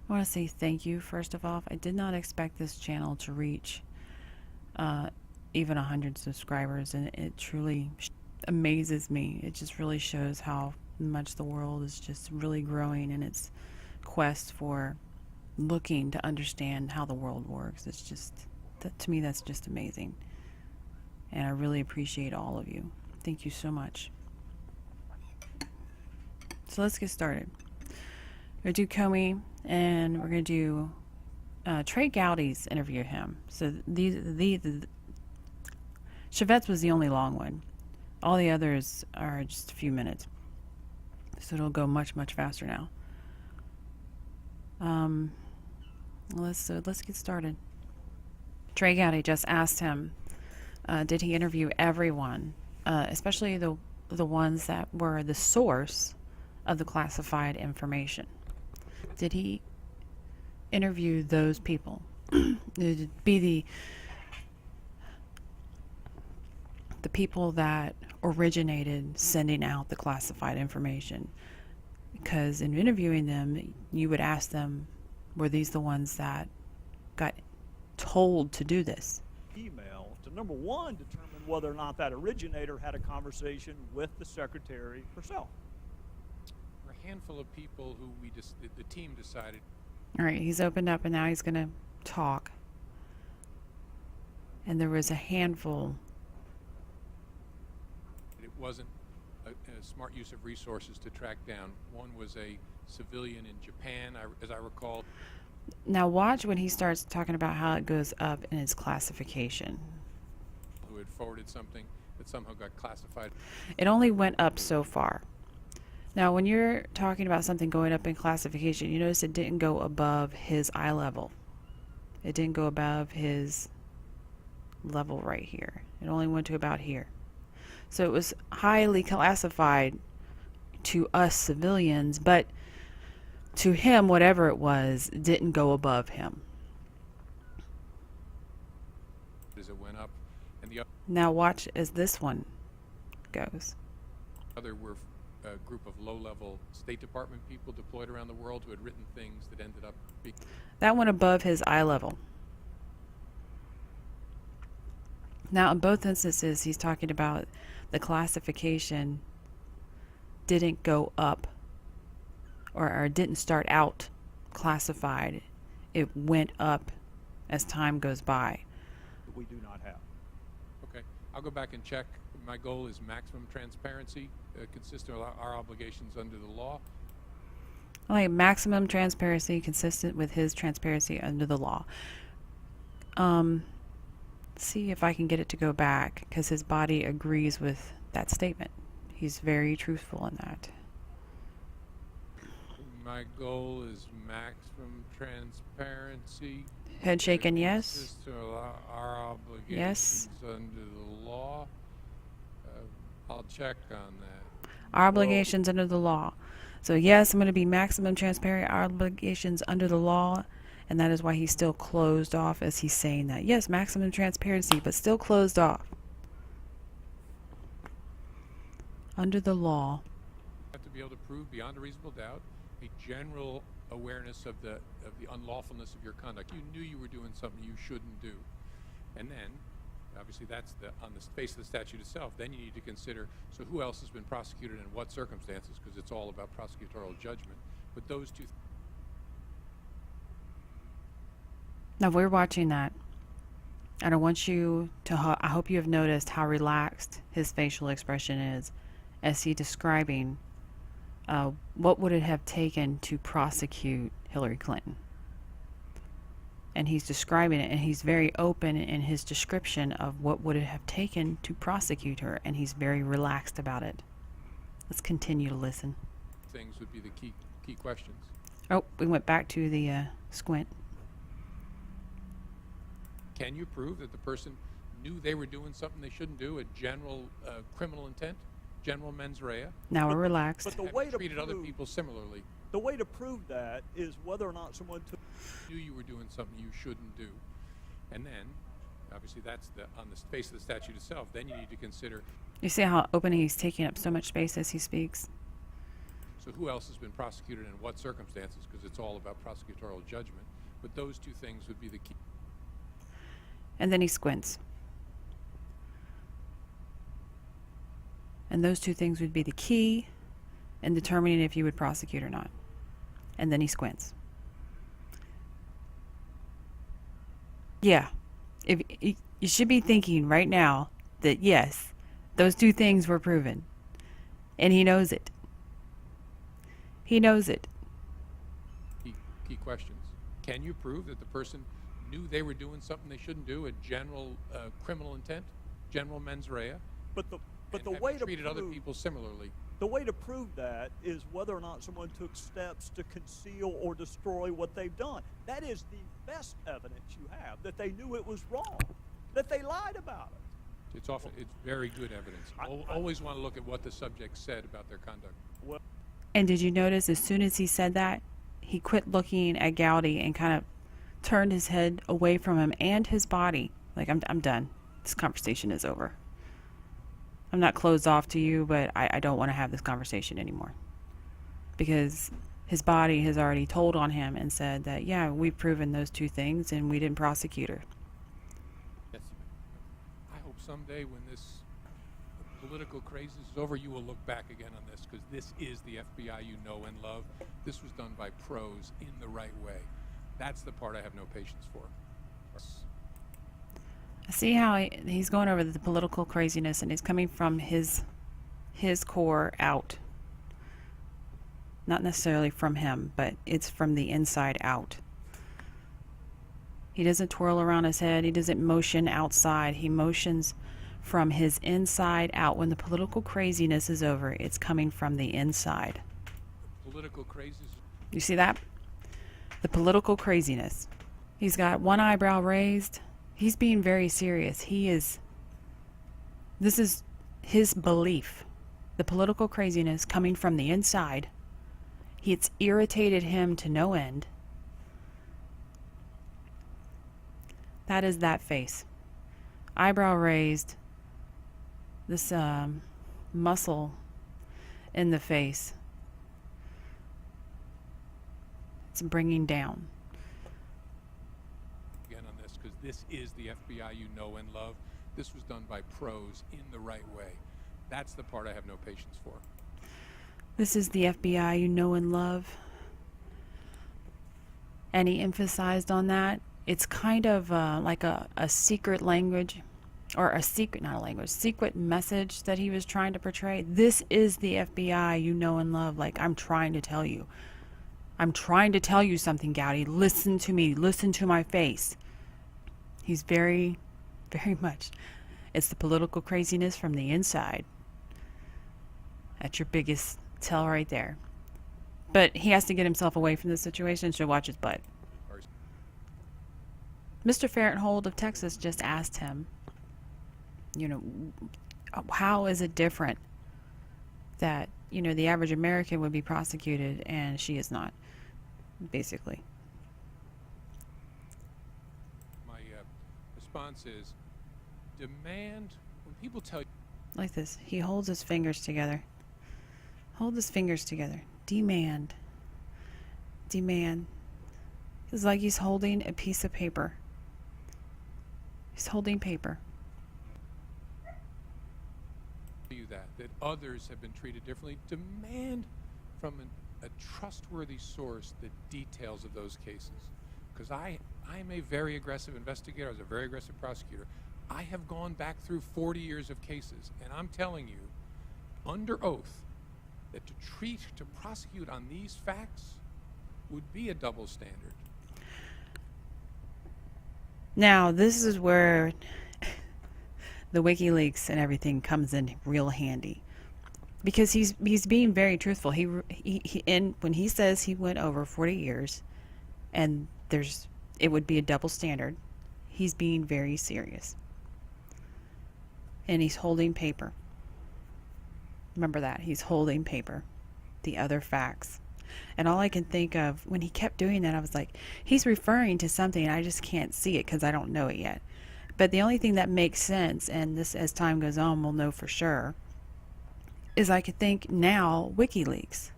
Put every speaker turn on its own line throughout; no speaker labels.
I want to say thank you, first of all. I did not expect this channel to reach even 100 subscribers, and it truly amazes me. It just really shows how much the world is just really growing in its quest for looking to understand how the world works. It's just, to me, that's just amazing. And I really appreciate all of you. Thank you so much. So let's get started. We're going to do Comey, and we're going to do Trey Gowdy's interview him. So Chevette's was the only long one. All the others are just a few minutes. So it'll go much, much faster now. Let's get started. Trey Gowdy just asked him, did he interview everyone, especially the ones that were the source of the classified information? Did he interview those people? Did it be the people that originated sending out the classified information? Because in interviewing them, you would ask them, were these the ones that got told to do this?
Email to, number one, determine whether or not that originator had a conversation with the secretary herself.
A handful of people who the team decided.
All right, he's opened up and now he's going to talk. And there was a handful.
It wasn't a smart use of resources to track down. One was a civilian in Japan, as I recall.
Now watch when he starts talking about how it goes up in its classification.
Who had forwarded something that somehow got classified.
It only went up so far. Now when you're talking about something going up in classification, you notice it didn't go above his eye level. It didn't go above his level right here. It only went to about here. So it was highly classified to us civilians, but to him, whatever it was, didn't go above him.
As it went up, and the
Now watch as this one goes.
other were a group of low-level State Department people deployed around the world who had written things that ended up being.
That went above his eye level. Now in both instances, he's talking about the classification didn't go up or didn't start out classified. It went up as time goes by.
That we do not have.
Okay, I'll go back and check. My goal is maximum transparency, consistent with our obligations under the law.
Like maximum transparency consistent with his transparency under the law. See if I can get it to go back, because his body agrees with that statement. He's very truthful in that.
My goal is maximum transparency.
Head shaking yes.
Consistent with our obligations
Yes.
under the law. I'll check on that.
Our obligations under the law. So yes, I'm going to be maximum transparent. Our obligations under the law. And that is why he's still closed off as he's saying that. Yes, maximum transparency, but still closed off. Under the law.
You have to be able to prove beyond a reasonable doubt a general awareness of the unlawfulness of your conduct. You knew you were doing something you shouldn't do. And then, obviously that's on the face of the statute itself. Then you need to consider, so who else has been prosecuted and what circumstances, because it's all about prosecutorial judgment. But those two.
Now we're watching that. And I want you to, I hope you have noticed how relaxed his facial expression is as he describing what would it have taken to prosecute Hillary Clinton. And he's describing it, and he's very open in his description of what would it have taken to prosecute her, and he's very relaxed about it. Let's continue to listen.
Things would be the key questions.
Oh, we went back to the squint.
Can you prove that the person knew they were doing something they shouldn't do, a general criminal intent, general mens rea?
Now we're relaxed.
But the way to
treated other people similarly.
The way to prove that is whether or not someone
knew you were doing something you shouldn't do. And then, obviously that's on the face of the statute itself. Then you need to consider.
You see how open he's taking up so much space as he speaks?
So who else has been prosecuted and what circumstances? Because it's all about prosecutorial judgment. But those two things would be the key.
And then he squints. And those two things would be the key in determining if you would prosecute or not. And then he squints. Yeah. You should be thinking right now that yes, those two things were proven. And he knows it. He knows it.
Key questions. Can you prove that the person knew they were doing something they shouldn't do, a general criminal intent, general mens rea,
But the
and
way
have
to
treated other
prove
people similarly?
the way to prove that is whether or not someone took steps to conceal or destroy what they've done. That is the best evidence you have that they knew it was wrong, that they lied about it.
It's very good evidence. Always want to look at what the subject said about their conduct.
Well,
And did you notice as soon as he said that, he quit looking at Gowdy and kind of turned his head away from him and his body. Like, I'm done. This conversation is over. I'm not closed off to you, but I don't want to have this conversation anymore. Because his body has already told on him and said that, yeah, we've proven those two things and we didn't prosecute her.
Yes. I hope someday when this political craze is over, you will look back again on this, because this is the FBI you know and love. This was done by pros in the right way. That's the part I have no patience for.
I see how he's going over the political craziness and he's coming from his core out. Not necessarily from him, but it's from the inside out. He doesn't twirl around his head. He doesn't motion outside. He motions from his inside out. When the political craziness is over, it's coming from the inside.
Political crazes.
You see that? The political craziness. He's got one eyebrow raised. He's being very serious. This is his belief. The political craziness coming from the inside. It's irritated him to no end. That is that face. Eyebrow raised. This muscle in the face. It's bringing down.
Again on this, because this is the FBI you know and love. This was done by pros in the right way. That's the part I have no patience for.
This is the FBI you know and love. And he emphasized on that. It's kind of like a secret language, or a secret, not a language, secret message that he was trying to portray. This is the FBI you know and love. Like, I'm trying to tell you. I'm trying to tell you something, Gowdy. Listen to me. Listen to my face. He's very, very much. It's the political craziness from the inside. That's your biggest tell right there. But he has to get himself away from the situation, so watch his butt. Mr. Farenthold of Texas just asked him, how is it different that, the average American would be prosecuted and she is not, basically.
My response is, demand, when people tell you,
Like this. He holds his fingers together. Hold his fingers together. Demand. Demand. It's like he's holding a piece of paper. He's holding paper.
that others have been treated differently, demand from a trustworthy source the details of those cases. Because I'm a very aggressive investigator. I was a very aggressive prosecutor. I have gone back through 40 years of cases, and I'm telling you, under oath, that to prosecute on these facts would be a double standard.
Now, this is where the WikiLeaks and everything comes in real handy, because he's being very truthful. When he says he went over 40 years, and it would be a double standard, he's being very serious, and he's holding paper. Remember that he's holding paper, the other facts. And all I can think of when he kept doing that, I was like, he's referring to something. I just can't see it because I don't know it yet. But the only thing that makes sense, and this as time goes on we'll know for sure, is I could think now WikiLeaks.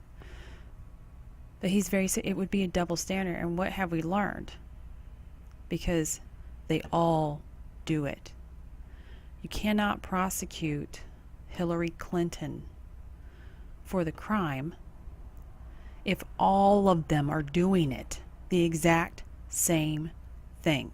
But it would be a double standard. And what have we learned? Because they all do it. You cannot prosecute Hillary Clinton for the crime if all of them are doing it, the exact same thing.